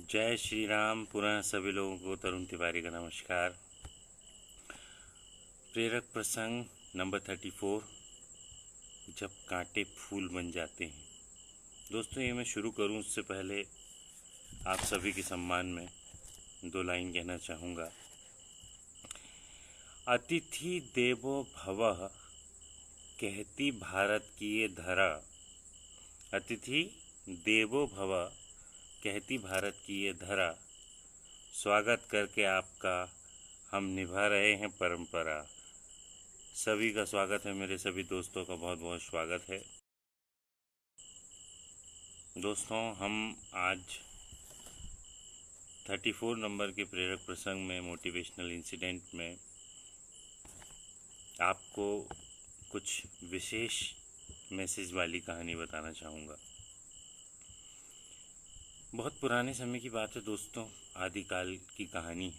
जय श्री राम। पुनः सभी लोगों को तरुण तिवारी का नमस्कार। प्रेरक प्रसंग नंबर 34, जब कांटे फूल बन जाते हैं। दोस्तों, ये मैं शुरू करूं उससे पहले आप सभी के सम्मान में दो लाइन कहना चाहूँगा। अतिथि देवो भवः कहती भारत की ये धरा। अतिथि देवो भवः कहती भारत की ये धरा। स्वागत करके आपका हम निभा रहे हैं परंपरा। सभी का स्वागत है, मेरे सभी दोस्तों का बहुत बहुत स्वागत है। दोस्तों, हम आज 34 नंबर के प्रेरक प्रसंग में, मोटिवेशनल इंसिडेंट में आपको कुछ विशेष मैसेज वाली कहानी बताना चाहूँगा। बहुत पुराने समय की बात है दोस्तों, आदिकाल की कहानी है।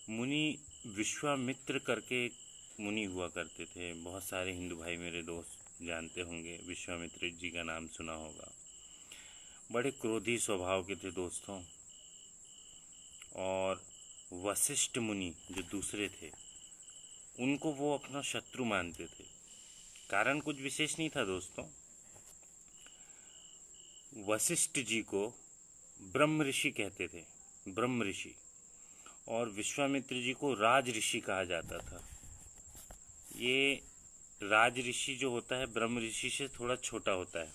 मुनि विश्वामित्र करके एक मुनि हुआ करते थे। बहुत सारे हिंदू भाई मेरे दोस्त जानते होंगे, विश्वामित्र जी का नाम सुना होगा। बड़े क्रोधी स्वभाव के थे दोस्तों। और वशिष्ठ मुनि जो दूसरे थे, उनको वो अपना शत्रु मानते थे। कारण कुछ विशेष नहीं था दोस्तों। वशिष्ठ जी को ब्रह्म ऋषि कहते थे, ब्रह्म ऋषि, और विश्वामित्र जी को राज ऋषि कहा जाता था। ये राज ऋषि जो होता है ब्रह्म ऋषि से थोड़ा छोटा होता है।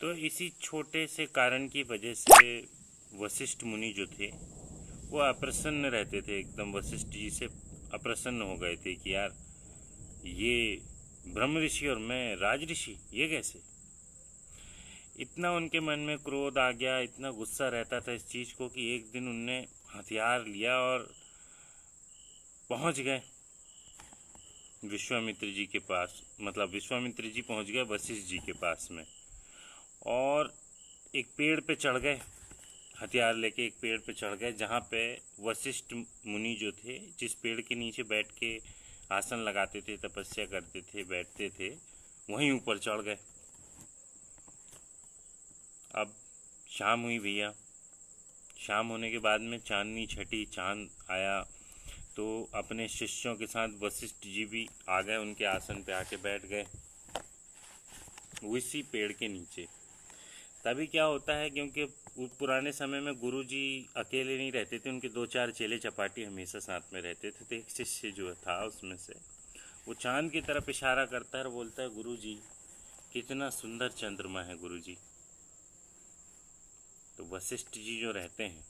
तो इसी छोटे से कारण की वजह से वशिष्ठ मुनि जो थे वो अप्रसन्न रहते थे, एकदम वशिष्ठ जी से अप्रसन्न हो गए थे कि यार ये ब्रह्म ऋषि और मैं राज ऋषि, ये कैसे। इतना उनके मन में क्रोध आ गया, इतना गुस्सा रहता था इस चीज़ को, कि एक दिन उनने हथियार लिया और पहुंच गए विश्वामित्र जी के पास। मतलब विश्वामित्र जी पहुंच गए वशिष्ठ जी के पास में, और एक पेड़ पे चढ़ गए। हथियार लेके एक पेड़ पे चढ़ गए, जहाँ पे वशिष्ठ मुनि जो थे, जिस पेड़ के नीचे बैठ के आसन लगाते थे, तपस्या करते थे, बैठते थे, वहीं ऊपर चढ़ गए। अब शाम हुई भैया। शाम होने के बाद में चांदनी छटी, चांद आया, तो अपने शिष्यों के साथ वशिष्ठ जी भी आ गए, उनके आसन पे आके बैठ गए उसी पेड़ के नीचे। तभी क्या होता है, क्योंकि पुराने समय में गुरु जी अकेले नहीं रहते थे, उनके 2-4 चेले चपाटी हमेशा साथ में रहते थे। तो एक शिष्य जो था उसमें से, वो चांद की तरफ इशारा करता है और बोलता है, गुरु जी कितना सुंदर चंद्रमा है गुरु जी। तो वशिष्ठ जी जो रहते हैं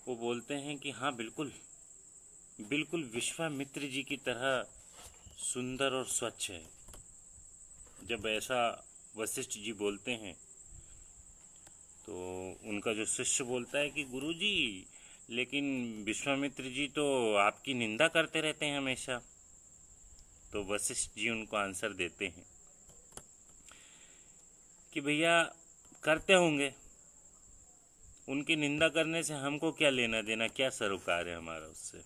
वो बोलते हैं कि हाँ बिल्कुल बिल्कुल विश्वामित्र जी की तरह सुंदर और स्वच्छ है। जब ऐसा वशिष्ठ जी बोलते हैं तो उनका जो शिष्य बोलता है कि गुरुजी, लेकिन विश्वामित्र जी तो आपकी निंदा करते रहते हैं हमेशा। तो वशिष्ठ जी उनको आंसर देते हैं कि भैया करते होंगे, उनकी निंदा करने से हमको क्या लेना देना, क्या सरोकार है हमारा उससे।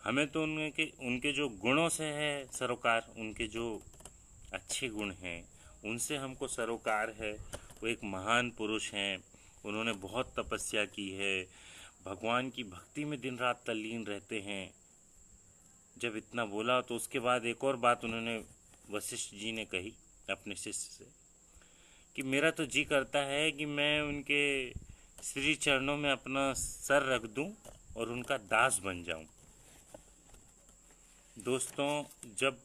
हमें तो उनके जो गुणों से है सरोकार, उनके जो अच्छे गुण हैं उनसे हमको सरोकार है। वो एक महान पुरुष हैं, उन्होंने बहुत तपस्या की है, भगवान की भक्ति में दिन रात तल्लीन रहते हैं। जब इतना बोला तो उसके बाद एक और बात उन्होंने, वशिष्ठ जी ने कही अपने शिष्य से, कि मेरा तो जी करता है कि मैं उनके श्री चरणों में अपना सर रख दूं और उनका दास बन जाऊं। दोस्तों, जब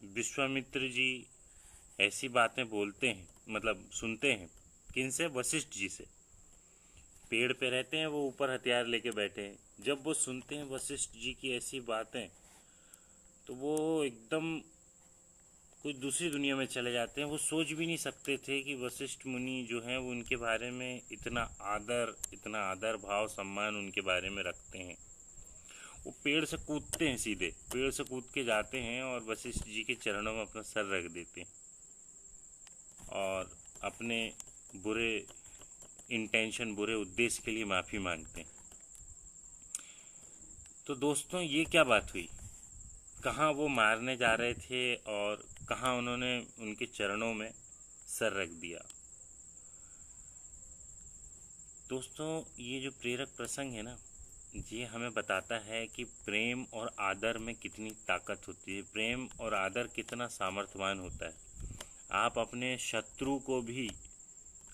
विश्वामित्र जी ऐसी बातें बोलते हैं, मतलब सुनते हैं, किनसे? वशिष्ठ जी से। पेड़ पे रहते हैं वो, ऊपर हथियार लेके बैठे हैं। जब वो सुनते हैं वशिष्ठ जी की ऐसी बातें, तो वो एकदम कोई दूसरी दुनिया में चले जाते हैं। वो सोच भी नहीं सकते थे कि वशिष्ठ मुनि जो हैं वो उनके बारे में इतना आदर भाव सम्मान उनके बारे में रखते हैं। वो पेड़ से कूदते हैं, सीधे पेड़ से कूद के जाते हैं और वशिष्ठ जी के चरणों में अपना सर रख देते हैं और अपने बुरे इंटेंशन, बुरे उद्देश्य के लिए माफ़ी मांगते हैं। तो दोस्तों, ये क्या बात हुई? कहाँ वो मारने जा रहे थे और कहाँ उन्होंने उनके चरणों में सर रख दिया। दोस्तों, ये जो प्रेरक प्रसंग है ना, ये हमें बताता है कि प्रेम और आदर में कितनी ताकत होती है, प्रेम और आदर कितना सामर्थ्यवान होता है। आप अपने शत्रु को भी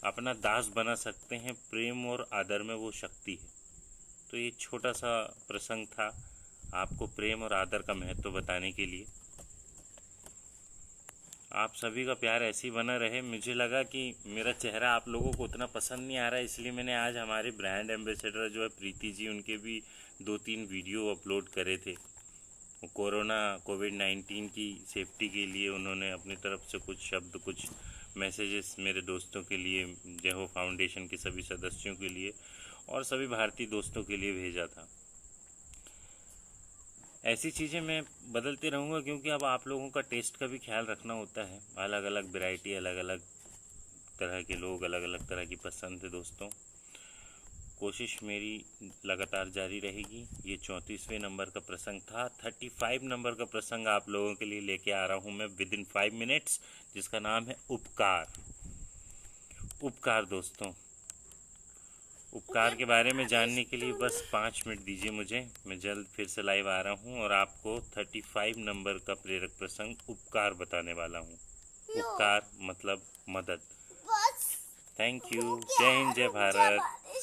अपना दास बना सकते हैं, प्रेम और आदर में वो शक्ति है। तो ये छोटा सा प्रसंग था आपको प्रेम और आदर का महत्व बताने के लिए। आप सभी का प्यार ऐसे ही बना रहे। मुझे लगा कि मेरा चेहरा आप लोगों को उतना पसंद नहीं आ रहा है, इसलिए मैंने आज हमारे ब्रांड एम्बेसडर जो है प्रीति जी, उनके भी 2-3 वीडियो अपलोड करे थे। कोविड-19 की सेफ्टी के लिए उन्होंने अपनी तरफ से कुछ शब्द, कुछ मैसेजेस मेरे दोस्तों के लिए, जय हो फाउंडेशन के सभी सदस्यों के लिए और सभी भारतीय दोस्तों के लिए भेजा था। ऐसी चीज़ें मैं बदलते रहूँगा, क्योंकि अब आप लोगों का टेस्ट का भी ख्याल रखना होता है। अलग अलग वैरायटी, अलग अलग तरह के लोग, अलग अलग तरह की पसंद है। दोस्तों, कोशिश मेरी लगातार जारी रहेगी। ये 34वें नंबर का प्रसंग था। 35 नंबर का प्रसंग आप लोगों के लिए लेके आ रहा हूँ मैं विदिन 5 मिनट्स, जिसका नाम है उपकार। उपकार दोस्तों, उपकार के बारे में जानने के लिए बस 5 मिनट दीजिए मुझे। मैं जल्द फिर से लाइव आ रहा हूँ और आपको 35 नंबर का प्रेरक प्रसंग उपकार बताने वाला हूँ। उपकार मतलब मदद। Thank you. जय हिंद, जय भारत।